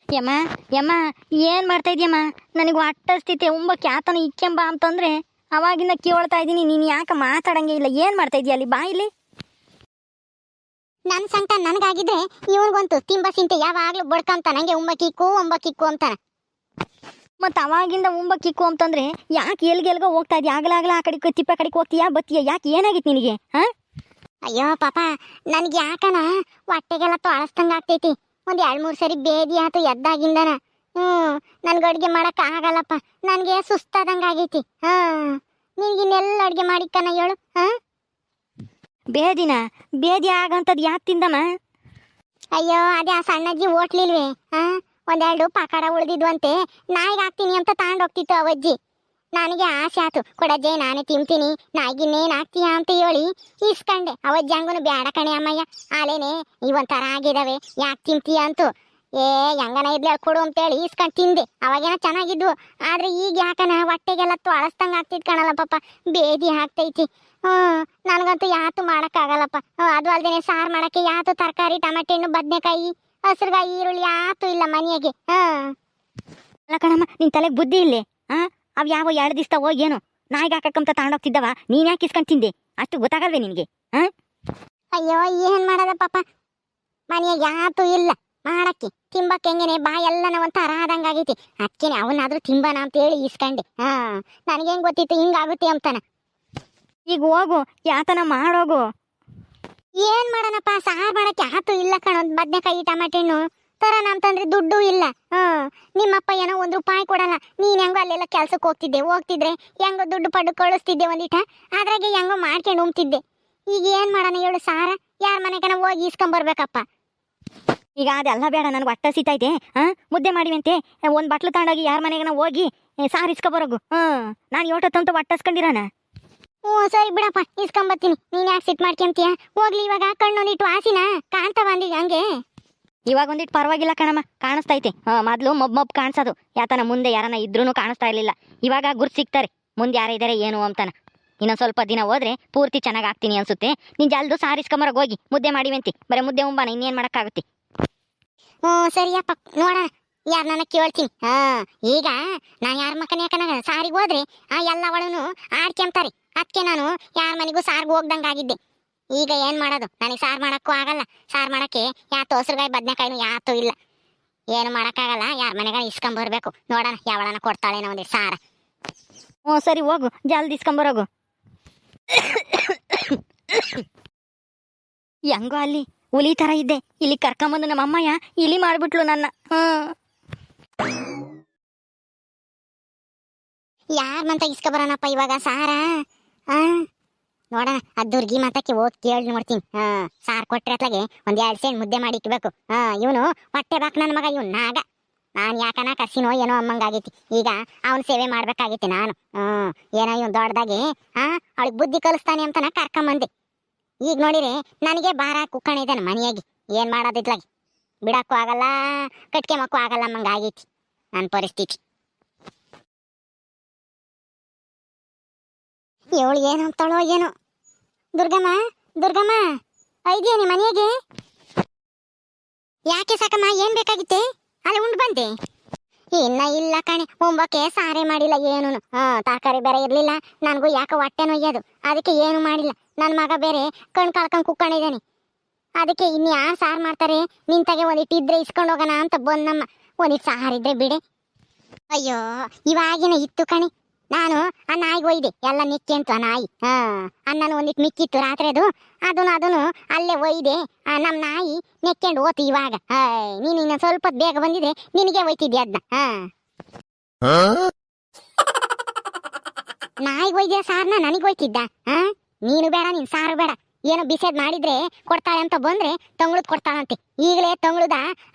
ಯಮ್ಮ ಯಮ್ಮ ಏನು ಮಾಡ್ತಾ ಇದೆಯಮ್ಮ? ನನಗೆ ಹೊಟ್ಟಸ್ತಿತೆ ಉಂಬಕ್ಕೆ ಯಾತನ ಇಕ್ಕೆಂಬ ಅಂತಂದ್ರೆ ಅವಾಗಿಂದ ಕೇಳ್ತಾ ಇದ್ದೀನಿ. ನೀನು ಯಾಕೆ ಮಾತಾಡಂಗೆ ಇಲ್ಲ? ಏನು ಮಾಡ್ತಾ ಇದೀಯ ಅಲ್ಲಿ? ಬಾ ಇಲ್ಲಿ. ನನ್ನ ಸಂಕಟ ನನಗಾಗಿದ್ರೆ ಇವನಿಗಂತೂ ತಿಂಬ ಸಿಂತೆ ಯಾವಾಗ್ಲೂ ಬಡ್ಕಂತ ನಂಗೆ ಉಂಬಕ್ಕಿಕ್ಕು ಅಂತಾನ. ಮತ್ತು ಅವಾಗಿಂದ ಉಂಬಕ್ಕಿಕ್ಕು ಅಂತಂದ್ರೆ ಯಾಕೆ ಎಲ್ಗೆಲ್ಗೋ ಹೋಗ್ತಾ ಇದೆಯಾ? ಆಗಲಾಗಲ ಆ ಕಡೆ ತಿಪ್ಪೆ ಕಡೆಗೆ ಹೋಗ್ತೀಯಾ ಬತ್ತೀಯ? ಯಾಕೆ ಏನಾಗಿತ್ತು ನಿನಗೆ? ಹಾಂ ಅಯ್ಯೋ ಪಾಪ, ನನ್ಗೆ ಯಾಕನ ಹೊಟ್ಟೆಗೆಲ್ಲ ತೊಳಸ್ದಂಗೆ ಆಗ್ತೈತಿ. ಒಂದು 2-3 ಸರಿ ಬೇದಿ ಆಯ್ತು ಎದ್ದಾಗಿಂದನ. ನನ್ಗೆ ಅಡುಗೆ ಮಾಡಕ್ಕೆ ಆಗಲ್ಲಪ್ಪ, ನನಗೆ ಸುಸ್ತಾದಂಗೆ ಆಗೈತಿ. ನಿನ್ಗಿನ್ನೆಲ್ಲ ಅಡುಗೆ ಮಾಡಿಕ್ಕನ ಹೇಳು. ಬೇದಿ ಆಗಂತದ್ದು ಯಾಕೆ ತಿಂದಮ್ಮ? ಅಯ್ಯೋ ಅದೇ ಆ ಸಣ್ಣಜ್ಜಿ ಹೋಟ್ಲಿಲ್ವೇ, ಒಂದೆರಡು ಪಕೋಡ ಉಳಿದಿದ್ವಂತೆ, ನಾಯಿಗೆ ಹಾಕ್ತೀನಿ ಅಂತ ತಗೊಂಡೋಗ್ತಿತ್ತು ಅವಜ್ಜಿ. ನನಗೆ ಆಸೆ ಆಯ್ತು, ಕೊಡಜ್ಜೆ ನಾನೇ ತಿಂತೀನಿ, ನಾಯಿಗಿನ್ನೇನು ಹಾಕ್ತೀಯ ಅಂತ ಹೇಳಿ ಇಸ್ಕಂಡೆ. ಅವಜ್ಜಿ ಹಂಗೂ ಬೇಡ ಕಣೆ ಅಮ್ಮಯ್ಯ, ಆಲೇನೆ ಇವೊಂಥರ ಆಗಿದ್ದಾವೆ, ಯಾಕೆ ತಿಂತೀಯ ಅಂತೂ. ಹೆಂಗನ ಇದ್ಲಿ ಕೊಡು ಅಂತೇಳಿ ಇಸ್ಕೊಂಡು ತಿಂದೆ. ಅವಾಗೇನ ಚೆನ್ನಾಗಿದ್ವು, ಆದ್ರೆ ಈಗ ಯಾಕನ ಹೊಟ್ಟೆಗೆಲ್ಲ ತೊಳಸ್ದಂಗೆ ಆಗ್ತಿದ್ ಕಣಲ್ಲ ಪಾಪ, ಬೇದಿ ಆಗ್ತೈತಿ. ನನಗಂತೂ ಯಾತು ಮಾಡೋಕ್ಕಾಗಲ್ಲಪ್ಪ. ಅದು ಅಲ್ದೇನೆ ಸಾರು ಮಾಡೋಕ್ಕೆ ಯಾತು ತರಕಾರಿ, ಟೊಮೆಟೊ ಹಣ್ಣು, ಬದನೆಕಾಯಿ, ಹಸಿರುಗಾಯಿ, ಈರುಳ್ಳಿ ಯಾತು ಇಲ್ಲ ಮನೆಯಾಗೆ. ಅಲ್ಲ ಕಣಮ್ಮ, ನಿನ್ನ ತಲೆಗೆ ಬುದ್ಧಿ ಇಲ್ಲೇ? ಅವು ಯಾವ 2 ದಿವಸ ಹೋಗೇನು ನಾಯಿಗೆ ಹಾಕಕ್ಕಂತ ತಗೊಂಡೋಗ್ತಿದ್ದವ, ನೀನು ಯಾಕೆ ಇಸ್ಕೊಂಡು ತಿಂದೆ? ಅಷ್ಟು ಗೊತ್ತಾಗಲ್ವೇ ನಿನಗೆ? ಅಯ್ಯೋ ಏನ್ ಮಾಡೋದ ಪಾಪ, ಮನೆಯಾಗ ಯಾತು ಇಲ್ಲ ಮಾಡಕ್ಕೆ. ತಿಂಬಕ್ಕೆ ಹೆಂಗೇನೆ ಬಾಯೆಲ್ಲನ ಒಂಥರ ಆದಂಗಾಗೈತಿ. ಅದಕ್ಕೇನೆ ಅವನಾದ್ರೂ ತಿಂಬನ ಅಂತ ಹೇಳಿ ಇಸ್ಕಂಡೆ. ನನಗೇನು ಗೊತ್ತಿತ್ತು ಹಿಂಗಾಗುತ್ತೆ ಅಂತಾನ. ಈಗ ಹೋಗು, ಯಾತನ ಮಾಡೋಗು. ಏನ್ ಮಾಡೋಣಪ್ಪ, ಸಾರು ಮಾಡಕ್ಕೆ ಯಾತು ಇಲ್ಲ ಕಣೋ. ಬದನೆಕಾಯಿ, ಟೊಮೆಟೊ ಹಣ್ಣು ತರೋಣ ಅಂತಂದ್ರೆ ದುಡ್ಡು ಇಲ್ಲ. ನಿಮ್ಮಪ್ಪ ಏನೋ 1 ರೂಪಾಯಿ ಕೊಡಲ್ಲ. ನೀನ್ ಹೆಂಗೋ ಅಲ್ಲೆಲ್ಲ ಕೆಲ್ಸಕ್ಕೆ ಹೋಗ್ತಿದ್ರೆ ಹೆಂಗೋ ದುಡ್ಡು ಪಡ್ಡು ಕಳಿಸ್ತಿದ್ದೆ ಒಂದಿಟ, ಅದ್ರಾಗೆ ಹೆಂಗೋ ಮಾಡ್ಕೊಂಡು ಉಮ್ತಿದ್ದೆ. ಈಗ ಏನ್ ಮಾಡೋಣ ಹೇಳು? ಸಾರ ಯಾರ ಮನೆಗನ ಹೋಗಿ ಇಸ್ಕೊಂಬರ್ಬೇಕಪ್ಪ. ಈಗ ಅದೆಲ್ಲ ಬೇಡ, ನನಗೆ ಹೊಟ್ಟೆ ಸಿತೈತೆ. ಮುದ್ದೆ ಮಾಡಿವಂತೆ, ಒಂದು ಬಟ್ಲು ತಗೊಂಡೋಗಿ ಯಾರ ಮನೆಗನ ಹೋಗಿ ಸಾರು ಇಸ್ಕೊಬರೋಗು. ನಾನು ಯೋಟತ್ತಂತೂ ಹೊಟ್ಟಸ್ಕೊಂಡಿರೋಣ. ಸರಿ ಬಿಡಪ್ಪ, ಇಸ್ಕೊಂಬತ್ತೀನಿ. ನೀನ್ ಯಾಕೆ ಸಿಟ್ ಮಾಡ್ಕೊಂತೀಯ? ಹೋಗ್ಲಿ, ಇವಾಗ ಕಣ್ಣೊಂದಿಟ್ಟು ವಾಸಿನ ಕಾಣ್ತಾ ಬಂದಿಗೆ ಹಂಗೆ. ಇವಾಗ ಒಂದಿಟ್ಟು ಪರವಾಗಿಲ್ಲ ಕಣಮ್ಮ, ಕಾಣಿಸ್ತೈತೆ. ಮೊದಲು ಮೊಬ್ ಕಾಣಿಸೋದು, ಯಾತನ ಮುಂದೆ ಯಾರನ್ನ ಇದ್ರೂ ಕಾಣಿಸ್ತಾ ಇರಲಿಲ್ಲ. ಇವಾಗ ಗುರ್ತು ಸಿಗ್ತಾರೆ ಮುಂದೆ ಯಾರ ಇದ್ದಾರೆ ಏನು ಅಂತಾನ. ಇನ್ನೊಂದು ಸ್ವಲ್ಪ ದಿನ ಹೋದ್ರೆ ಪೂರ್ತಿ ಚೆನ್ನಾಗಿ ಆಗ್ತೀನಿ ಅನ್ಸುತ್ತೆ. ನೀನು ಜಲ್ದು ಸಾರು ಇಸ್ಕೊಂಬರೋಗಿ ಹೋಗಿ ಮುದ್ದೆ ಮಾಡಿವಂತಿ. ಬರೀ ಮುದ್ದೆ ಉಂಬಾನ, ಇನ್ನೇನು ಮಾಡೋಕ್ಕಾಗುತ್ತೆ? ಸರಿಯಪ್ಪ, ನೋಡೋಣ ಯಾರು ನನ್ನ ಕೇಳ್ತೀನಿ. ಈಗ ನಾ ಯಾರ ಮಕ್ಕನೇ ಯಾಕನ ಸಾರಿಗೆ ಹೋದ್ರೆ ಎಲ್ಲ ಅವಳನು ಆಡ್ಕೊಂತಾರೆ. ಅದಕ್ಕೆ ನಾನು ಯಾರ ಮನೆಗೂ ಸಾರ್ಗೆ ಹೋಗ್ದಂಗಾಗಿದ್ದೆ. ಈಗ ಏನು ಮಾಡೋದು? ನನಗೆ ಸಾರು ಮಾಡೋಕ್ಕೂ ಆಗಲ್ಲ. ಸಾರು ಮಾಡೋಕ್ಕೆ ಯಾತು ಹಸಿರುಗಾಯಿ ಬದನೆಕಾಯಿನೂ ಯಾತೂ ಇಲ್ಲ. ಏನು ಮಾಡೋಕ್ಕಾಗಲ್ಲ, ಯಾರ ಮನೆಗ ಇಸ್ಕೊಂಬರ್ಬೇಕು. ನೋಡೋಣ ಯಾವಳನ ಕೊಡ್ತಾಳೇನೋ ಒಂದೇ ಸಾರ. ಸರಿ ಹೋಗು, ಜಲ್ದಿ ಇಸ್ಕೊಂಬರೋಗು. ಹೆಂಗೋ ಅಲ್ಲಿ ಹುಲಿ ಥರ ಇದ್ದೆ, ಇಲ್ಲಿ ಕರ್ಕೊಂಬಂದು ನಮ್ಮ ಅಮ್ಮಯ್ಯ ಇಲಿ ಮಾಡಿಬಿಟ್ಲು ನನ್ನ. ಯಾರ ಮಂತ ಇಸ್ಕೊಬರೋಣಪ್ಪ ಇವಾಗ ಸಾರ? ನೋಡೋಣ, ಆ ದುರ್ಗಿ ಮಾತಕ್ಕೆ ಹೋಗಿ ಕೇಳಿ ನೋಡ್ತೀನಿ. ಸಾರು ಕೊಟ್ರೆ ಅತ್ಲಾಗೆ 1-2 ಸೇಣ್ ಮುದ್ದೆ ಮಾಡಿ ಇಕ್ಬೇಕು. ಇವನು ಹೊಟ್ಟೆ ಬಾಕ್ ನನ್ನ ಮಗ, ಇವನು ನಾಗ. ನಾನು ಯಾಕನ ಕರ್ಸಿನೋ ಏನೋ ಅಮ್ಮಂಗಾಗೈತಿ. ಈಗ ಅವನ ಸೇವೆ ಮಾಡ್ಬೇಕಾಗೈತಿ ನಾನು. ಏನೋ ಇವನು ದೊಡ್ಡದಾಗಿ ಅವಳಿಗೆ ಬುದ್ಧಿ ಕಲಿಸ್ತಾನೆ ಅಂತನ ಕರ್ಕೊಂಬಂದೆ. ಈಗ ನೋಡಿರಿ ನನಗೆ ಭಾರ ಕುಕ್ಕಣಿದ್ದಾನೆ ಮನೆಯಾಗಿ. ಏನು ಮಾಡೋದಿದ್ಲಾಗಿ ಬಿಡಕ್ಕೂ ಆಗಲ್ಲ, ಕಟ್ಕೆಮಕ್ಕೂ ಆಗಲ್ಲ ಅಮ್ಮಂಗಾಗೈತಿ ನನ್ನ ಪರಿಸ್ಥಿತಿ. ಇವಳು ಏನು ಅಂತಾಳೋ ಏನೋ. ದುರ್ಗಮ್ಮ ಐದೇನಿ ಮನೆಯಾಗೆ? ಯಾಕೆ ಸಾಕಮ್ಮ, ಏನ್ ಬೇಕಾಗಿತ್ತೆ? ಅಲ್ಲಿ ಉಂಡು ಬಂದೆ. ಇನ್ನ ಇಲ್ಲ ಕಣೆ, ಉಂಬಕ್ಕೆ ಸಾರೇ ಮಾಡಿಲ್ಲ ಏನು. ತರಕಾರಿ ಬೇರೆ ಇರ್ಲಿಲ್ಲ, ನನಗೂ ಯಾಕೆ ಹೊಟ್ಟೆ ನೋಯ್ಯೋದು. ಅದಕ್ಕೆ ಏನು ಮಾಡಿಲ್ಲ. ನನ್ನ ಮಗ ಬೇರೆ ಕಳ್ಕೊಂಡು ಕುಕ್ಕೊಂಡಿದ್ದಾನೆ. ಅದಕ್ಕೆ ಇನ್ಯಾರು ಸಾರು ಮಾಡ್ತಾರೆ, ನಿಂತಾಗೆ ಒಂದಿಟ್ಟು ಇದ್ರೆ ಇಸ್ಕೊಂಡು ಹೋಗೋಣ ಅಂತ ಬಂದಮ್ಮ. ಒಂದಿಟ್ಟು ಸಾರಿದ್ರೆ ಬಿಡೆ. ಅಯ್ಯೋ ಇವಾಗಿನ ಇತ್ತು ಕಣೆ. ನಾನು ಆ ನಾಯಿಗೆ ಒಯ್ದೆ ಎಲ್ಲ ನಿಕ್ಕಿ ಅಂತು. ಆ ನಾಯಿ ಅನ್ನನು ಒಂದಿಟ್ಟು ಮಿಕ್ಕಿತ್ತು ರಾತ್ರಿ, ಅದನ್ನು ಅಲ್ಲೇ ಒಯ್ದೆ. ನಮ್ಮ ನಾಯಿ ನೆಕ್ಕೊಂಡು ಹೋತು. ಇವಾಗ ನೀನು ಇನ್ನ ಸ್ವಲ್ಪ ಬೇಗ ಬಂದಿದ್ರೆ ನಿನಗೆ ಒಯ್ತಿದ್ದೆ ಅದನ್ನ. ನಾಯಿಗೆ ಒಯ್ದೆ ಸಾರನ್ನ ನನಗೆ ಒಯ್ತಿದ್ದ. ನೀನು ಬೇಡ, ನೀನು ಸಾರು ಬೇಡ. ಏನೋ ಬಿಸೇದ್ ಮಾಡಿದ್ರೆ ಕೊಡ್ತಾಳೆ ಅಂತ ಬಂದ್ರೆ ತಂಗುಳದ್ ಕೊಡ್ತಾಳಂತೆ. ಈಗಲೇ ತಂಗುಳದ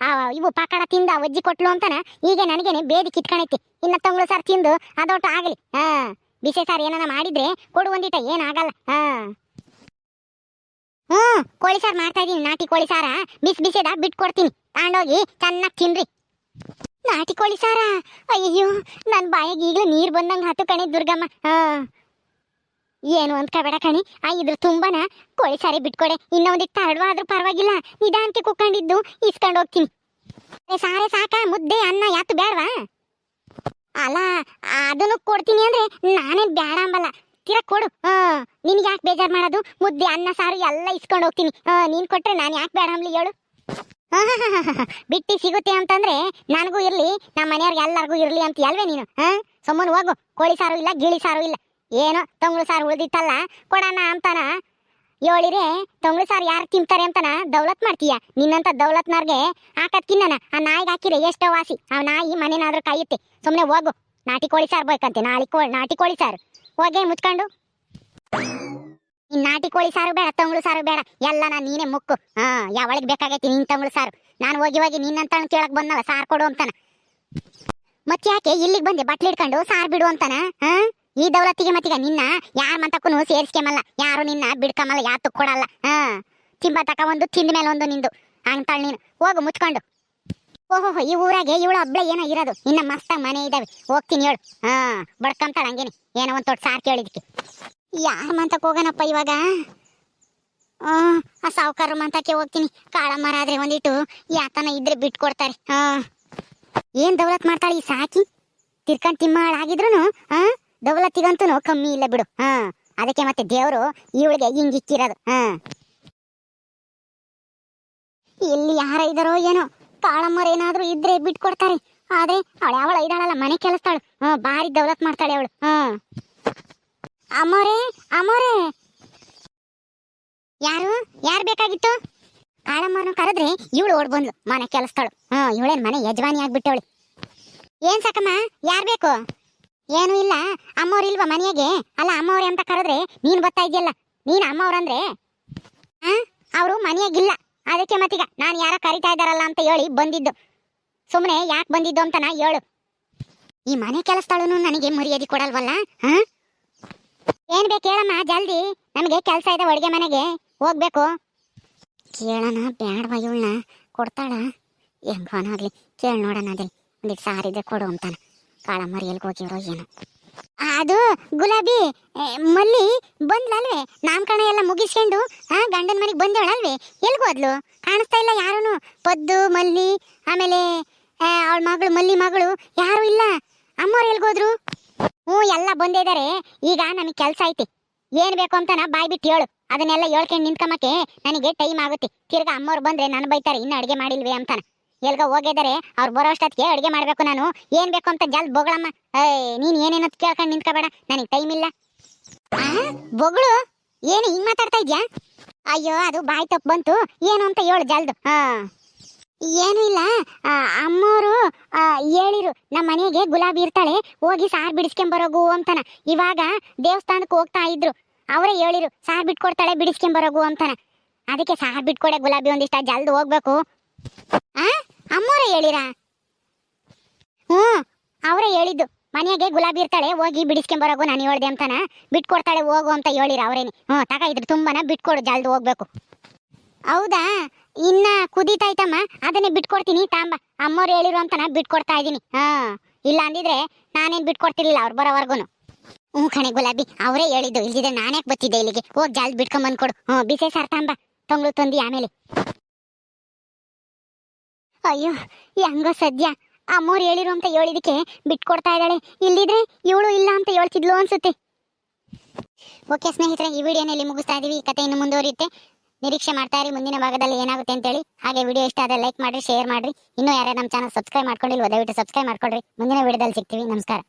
ಇವು ಪಕೋಡ ತಿಂದ ಅಜ್ಜಿ ಕೊಟ್ಲು ಅಂತಾನ ಈಗ ನನಗೇನೆ ಬೇದಿ ಕಿತ್ಕೊಂಡೈತಿ. ಇನ್ನ ತಂಗುಳು ಸಾರು ತಿಂದು ಅದೊಟ್ಟು ಆಗಲಿ. ಬಿಸೆ ಸಾರು ಏನಾನ ಮಾಡಿದ್ರೆ ಕೊಡು ಒಂದಿಟ, ಏನಾಗಲ್ಲ. ಕೋಳಿ ಸಾರು ಮಾಡ್ತಾ ಇದೀನಿ, ನಾಟಿ ಕೋಳಿ ಸಾರ. ಬಿಸಿದ ಬಿಟ್ಕೊಡ್ತೀನಿ, ತಗೊಂಡೋಗಿ ಚೆನ್ನಾಗಿ ತಿನ್ರಿ. ನಾಟಿ ಕೋಳಿ ಸಾರ? ಅಯ್ಯೋ ನನ್ನ ಬಾಯಿಗೆ ಈಗಲೂ ನೀರು ಬಂದಂಗೆ ಹತ್ತು ಕಣೆ ದುರ್ಗಮ್ಮ. ಏನು ಅಂದ್ಕೋಬೇಡ ಕಣಿ, ಇದ್ರ ತುಂಬಾನ ಕೋಳಿ ಸಾರಿ ಬಿಟ್ಕೊಡೆ. ಇನ್ನೊಂದಿಟ್ಟು ತರಡ್ವಾದ್ರೂ ಪರವಾಗಿಲ್ಲ, ನಿಧಾನಕ್ಕೆ ಕುಕ್ಕೊಂಡಿದ್ದು ಇಸ್ಕೊಂಡು ಹೋಗ್ತೀನಿ. ಸಾರೆ ಸಾಕ ಮುದ್ದೆ ಬೇಡವಾ? ಅಲ್ಲ ಅದನ್ನು ಕೊಡ್ತೀನಿ ಅಂದ್ರೆ ನಾನೇನ್ ಬೇಡ ಅಂಬಲ್ಲ, ತಿರ ಕೊಡು. ನಿನ್ಗೆ ಯಾಕೆ ಬೇಜಾರು ಮಾಡೋದು? ಮುದ್ದೆ ಅನ್ನ ಸಾರು ಎಲ್ಲ ಇಸ್ಕೊಂಡು ಹೋಗ್ತೀನಿ. ನೀನ್ ಕೊಟ್ರೆ ನಾನು ಯಾಕೆ ಬೇಡ ಅಂಬ್ಲಿ ಹೇಳು? ಬಿಟ್ಟಿ ಸಿಗುತ್ತೆ ಅಂತಂದ್ರೆ ನನಗೂ ಇರ್ಲಿ, ನಮ್ಮ ಮನೆಯವ್ರಿಗೆ ಎಲ್ಲರಿಗೂ ಇರ್ಲಿ ಅಂತ ಅಲ್ವೇ ನೀನು? ಸುಮ್ಮನೆ ಹೋಗು. ಕೋಳಿ ಸಾರು ಇಲ್ಲ, ಗಿಳಿ ಸಾರು ಇಲ್ಲ, ಏನೋ ತಂಗ್ಳು ಸಾರು ಉಳ್ದಿತ್ತಲ್ಲ ಕೊಡೋಣ ಅಂತಾನ ಹೇಳಿರೆ, ತಂಗ್ಳು ಸಾರು ಯಾರು ತಿಂತಾರೆ ಅಂತಾನ ದೌಲತ್ ಮಾಡ್ತೀಯ. ನಿನ್ನಂತ ದೌಲತ್ನವ್ರಿಗೆ ಹಾಕದ್ ತಿನ್ನನ ಆ ನಾಯಿಗೆ ಹಾಕಿರೆ ಎಷ್ಟೋ ವಾಸಿ. ಆ ನಾಯಿ ಮನೆನಾದ್ರೂ ಕಾಯುತ್ತೆ. ಸುಮ್ಮನೆ ಹೋಗು. ನಾಟಿ ಕೋಳಿ ಸಾರು ಬೇಕಂತೆ, ನಾಟಿ ಕೋಳಿ ಸಾರು. ಹೋಗೇ ಮುಚ್ಕೊಂಡು. ಇನ್ ನಾಟಿ ಕೋಳಿ ಸಾರು ಬೇಡ, ತಂಗ್ಳು ಸಾರು ಬೇಡ, ಎಲ್ಲ ನೀನೇ ಮುಕ್ಕು. ಯಾವಳಿಗೆ ಬೇಕಾಗೈತಿ ನಿನ್ ತಂಗ್ಳು ಸಾರು? ನಾನು ಹೋಗಿ ನಿನ್ನಂತ ಕೇಳಕ್ ಬಂದಲ್ಲ ಸಾರು ಕೊಡು ಅಂತಾನ. ಮತ್ತೆ ಯಾಕೆ ಇಲ್ಲಿಗೆ ಬಂದೆ ಬಟ್ಲು ಹಿಡ್ಕೊಂಡು ಸಾರು ಬಿಡು ಅಂತಾನ? ಈ ದೌಲತ್ತಿಗೆ ಮತ್ತೀಗ ನಿನ್ನ ಯಾರ ಮಂತಕ್ಕೂ ಸೇರಿಸ್ಕೆಮಲ್ಲ, ಯಾರು ನಿನ್ನ ಬಿಡ್ಕಮಲ್ಲ, ಯಾತು ಕೊಡಲ್ಲ. ತಿಂಬ ತಕ ಒಂದು ತಿಂದ ಮೇಲೆ ಒಂದು ನಿಂದು ಅಂತಾಳ ನೀನು. ಹೋಗು ಮುಚ್ಕೊಂಡು. ಓಹೋ, ಈ ಊರಾಗೆ ಇವಳು ಒಬ್ಳೆ ಏನೋ ಇರೋದು, ಇನ್ನ ಮಸ್ತ ಮನೆ ಇದಾವೆ. ಹೋಗ್ತೀನಿ ಹೇಳು. ಬಡ್ಕಂತಾಳ ಹಂಗೇನೆ ಏನೋ ಒಂದ್ ತೊಟ್ಟು ಸಾರು ಕೇಳಿದಕ್ಕೆ. ಯಾರ ಮಂತಕ್ಕೆ ಹೋಗೋಣಪ್ಪ ಇವಾಗ? ಆ ಸಾವುಕಾರ ಮಂತಕ್ಕೆ ಹೋಗ್ತೀನಿ. ಕಾಳ ಮರ ಆದ್ರೆ ಒಂದಿಟ್ಟು ಯಾತನ ಇದ್ರೆ ಬಿಟ್ಕೊಡ್ತಾರೆ. ಏನ್ ದೌಲತ್ ಮಾಡ್ತಾಳೆ ಈ ಸಾಕಿ? ತಿರ್ಕೊಂಡ್ ತಿಮ್ಮಾಳಾಗಿದ್ರು ದೌಲತ್ತಿಗಂತೂ ಕಮ್ಮಿ ಇಲ್ಲ ಬಿಡು. ಅದಕ್ಕೆ ಮತ್ತೆ ದೇವ್ರು ಇವಳಿಗೆ ಹಿಂಗಿಕ್ಕಿರೋದು. ಎಲ್ಲಿ ಯಾರ ಇದಾರೋ ಏನೋ, ಕಾಳಮ್ಮರ ಏನಾದ್ರೂ ಇದ್ರೆ ಬಿಟ್ಕೊಡ್ತಾರೆ. ಆದ್ರೆ ಅವಳ ಇದಾಳಲ್ಲ ಮನೆ ಕೆಲಸ್ತಾಳು, ಬಾರಿ ದೌಲತ್ ಮಾಡ್ತಾಳೆ ಅವಳು. ಅಮ್ಮೋರೇ ಯಾರು ಬೇಕಾಗಿತ್ತು? ಕಾಳಮ್ಮರನ್ನ ಕರೆದ್ರೆ ಇವಳು ಓಡ್ ಬಂದ್ಲು, ಮನೆ ಕೆಲಸ್ತಾಳು. ಇವಳೇನ್ ಮನೆ ಯಜಮಾನಿ ಆಗ್ಬಿಟ್ಟವಳು. ಏನ್ ಸಾಕಮ್ಮ, ಯಾರ್ ಬೇಕು? ಏನು ಇಲ್ಲ, ಅಮ್ಮವ್ರ ಇಲ್ವಾ ಮನೆಯಾಗೆ? ಅಲ್ಲ ಅಮ್ಮವ್ರೆ ಅಂತ ಕರೆದ್ರೆ ನೀನ್ ಬರ್ತಾ ಇದೆಯಲ್ಲ, ನೀನ್ ಅಮ್ಮವ್ರಂದ್ರೆ ಅವರು ಮನೆಯಾಗಿಲ್ಲ. ಅದಕ್ಕೆ ಮತ್ತೀಗ ನಾನು ಯಾರ ಕರಿತಾ ಇದ್ದಾರಲ್ಲ ಅಂತ ಹೇಳಿ ಬಂದಿದ್ದು. ಸುಮ್ಮನೆ ಯಾಕೆ ಬಂದಿದ್ದು ಅಂತ ನಾ ಹೇಳು. ಈ ಮನೆ ಕೆಲಸದಳು ನನಗೆ ಮರ್ಯಾದೆ ಕೊಡಲ್ವಲ್ಲ? ಏನ್ ಬೇಕು ಹೇಳಮ್ಮ ಜಲ್ದಿ, ನಮಗೆ ಕೆಲಸ ಇದೆ ಅಡುಗೆ ಮನೆಗೆ ಹೋಗ್ಬೇಕು. ಕೇಳೋಣ ಬ್ಯಾಡ್ವಾ ಇವಳನ್ನ? ಕೊಡ್ತಾಳ? ಹೆಂಗೋನಾಗ್ಲಿ ಕೇಳಿ ನೋಡೋಣ. ಅದೇ ಒಂದಿಟ್ಟು ಸಾರಿದೆ ಕೊಡು ಅಂತಾನ. ಕಾಳಮ್ಮರಿ ಎಲ್ಗೆ ಹೋಗಿರೋ ಏನೋ. ಅದು ಗುಲಾಬಿ ಮಲ್ಲಿ ಬಂದ್ಲಲ್ವೇ? ನಾಮಕರಣ ಎಲ್ಲ ಮುಗಿಸ್ಕೊಂಡು ಗಂಡನ ಮನೆಗೆ ಬಂದವಳಲ್ವೇ? ಎಲ್ಗೋದ್ಲು? ಕಾಣಿಸ್ತಾ ಇಲ್ಲ ಯಾರೂ. ಪದ್ದು ಮಲ್ಲಿ ಆಮೇಲೆ ಅವಳ ಮಗಳು ಮಲ್ಲಿ ಮಗಳು ಯಾರು ಇಲ್ಲ. ಅಮ್ಮವ್ರು ಎಲ್ಗೋದ್ರು? ಎಲ್ಲ ಬಂದೇ ಇದಾರೆ. ಈಗ ನನಗೆ ಕೆಲಸ ಐತಿ, ಏನ್ ಬೇಕು ಅಂತಾನ ಬಾಯ್ ಬಿಟ್ಟು ಹೇಳು. ಅದನ್ನೆಲ್ಲ ಹೇಳ್ಕೊಂಡು ನಿಂತ್ಕಮಕ್ಕೆ ನನಗೆ ಟೈಮ್ ಆಗುತ್ತೆ. ತಿರ್ಗಾ ಅಮ್ಮವ್ರು ಬಂದ್ರೆ ನಾನು ಬೈತಾರೆ, ಇನ್ನು ಅಡುಗೆ ಮಾಡಿಲ್ವೇ ಅಂತಾನ. ಎಲ್ಗ ಹೋಗಿದ್ದಾರೆ, ಅವ್ರು ಬರೋ ಅಷ್ಟೊತ್ತಿಗೆ ಅಡುಗೆ ಮಾಡ್ಬೇಕು ನಾನು. ಏನ್ ಬೇಕು ಅಂತ ಜಲ್ದಿ ಬೊಗಳಮ್ಮ. ನೀನ್ ಏನೇನತ್ ಕೇಳ್ಕೊಂಡು ನಿಂತ್ಕೋಬೇಡ, ನನಗೆ ಟೈಮ್ ಇಲ್ಲ. ಬೊಗಳು ಏನು ಹಿಂಗ್ ಮಾತಾಡ್ತಾ ಇದ್ಯಾ? ಅಯ್ಯೋ ಅದು ಬಾಯ್ ತಪ್ಪು ಬಂತು, ಏನು ಅಂತ ಹೇಳು ಜಲ್ದು. ಏನು ಇಲ್ಲ, ಅಮ್ಮೋರು ಹೇಳಿರು ನಮ್ಮ ಮನೆಗೆ ಗುಲಾಬಿ ಇರ್ತಾಳೆ, ಹೋಗಿ ಸಾರು ಬಿಡಿಸ್ಕೊಂಬರೋಗು ಅಂತಾನ. ಇವಾಗ ದೇವಸ್ಥಾನಕ್ಕೆ ಹೋಗ್ತಾ ಇದ್ರು, ಅವರೇ ಹೇಳಿರು ಸಾರು ಬಿಟ್ಕೊಡ್ತಾಳೆ ಬಿಡಿಸ್ಕೊಂಬರೋಗು ಅಂತಾನ. ಅದಕ್ಕೆ ಸಾರು ಬಿಟ್ಕೊಡೆ ಗುಲಾಬಿ ಒಂದಿಷ್ಟ ಜಲ್ದು ಹೋಗ್ಬೇಕು. ಅಮ್ಮೋರೇ ಹೇಳಿರಾ? ಅವರೇ ಹೇಳಿದ್ದು, ಮನೆಗೆ ಗುಲಾಬಿ ಇರ್ತಾಳೆ ಹೋಗಿ ಬಿಡಿಸ್ಕೊಂಬರೋಗು ನಾನು ಹೇಳ್ದೆ ಅಂತಾನ. ಬಿಟ್ಕೊಡ್ತಾಳೆ ಹೋಗು ಅಂತ ಹೇಳಿರ ಅವರೇನೆ. ತಗ ಇದ್ರ ತುಂಬಾನ ಬಿಟ್ಕೊಡು, ಜಲ್ದು ಹೋಗ್ಬೇಕು. ಹೌದಾ? ಇನ್ನ ಕುದೀತಾಯ್ತಮ್ಮ, ಅದನ್ನೇ ಬಿಟ್ಕೊಡ್ತೀನಿ ತಾಂಬ. ಅಮ್ಮವ್ರು ಹೇಳಿರು ಅಂತಾನ ಬಿಟ್ಕೊಡ್ತಾ ಇದ್ದೀನಿ. ಇಲ್ಲ ಅಂದಿದ್ರೆ ನಾನೇನ್ ಬಿಟ್ಕೊಡ್ತಿರ್ಲಿಲ್ಲ ಅವ್ರು ಬರೋವರ್ಗುನು. ಕಣೆ ಗುಲಾಬಿ, ಅವರೇ ಹೇಳಿದ್ದು, ಇಲ್ದಿದ್ರೆ ನಾನ್ಯಾಕೆ ಬತ್ತಿದ್ದೆ ಇಲ್ಲಿಗೆ? ಹೋಗಿ ಜಲ್ದಿ ಬಿಟ್ಕೊಂಬಂದ್ಕೊಡು. ಬಿಸೆ ಸಾರ್ ತಾಂಬ, ತೊಂಗ್ಳು ತಂದಿ ಆಮೇಲೆ. ಅಯ್ಯೋ ಹೆಂಗೋ ಸದ್ಯ ಅಮ್ಮವ್ರು ಹೇಳಿರು ಅಂತ ಹೇಳಿದಕ್ಕೆ ಬಿಟ್ಕೊಡ್ತಾ ಇದ್ದಾಳೆ. ಇಲ್ಲಿದ್ರೆ ಇವಳು ಇಲ್ಲ ಅಂತ ಹೇಳ್ತಿದ್ಲು ಅನ್ಸುತ್ತೆ. ಓಕೆ ಸ್ನೇಹಿತರೆ, ಈ ವಿಡಿಯೋನಲ್ಲಿ ಮುಗಿಸ್ತಾ ಇದೀವಿ. ಈ ಕಥೆ ಇನ್ನು ಮುಂದುವರಿಯುತ್ತೆ, ನಿರೀಕ್ಷೆ ಮಾಡ್ತಾ ಇರಿ ಮುಂದಿನ ಭಾಗದಲ್ಲಿ ಏನಾಗುತ್ತೆ ಅಂತೇಳಿ. ಹಾಗೆ ವಿಡಿಯೋ ಇಷ್ಟ ಆದರೆ ಲೈಕ್ ಮಾಡ್ರಿ, ಶೇರ್ ಮಾಡ್ರಿ. ಇನ್ನೂ ಯಾರೇ ನಮ್ಮ ಚಾನಲ್ ಸಬ್ಸ್ಕ್ರೈಬ್ ಮಾಡ್ಕೊಂಡಿಲ್ವ ದಯವಿಟ್ಟು ಸಬ್ಸ್ಕ್ರೈಬ್ ಮಾಡ್ಕೊಳ್ರಿ. ಮುಂದಿನ ವಿಡಿಯೋದಲ್ಲಿ ಸಿಗ್ತೀವಿ. ನಮಸ್ಕಾರ.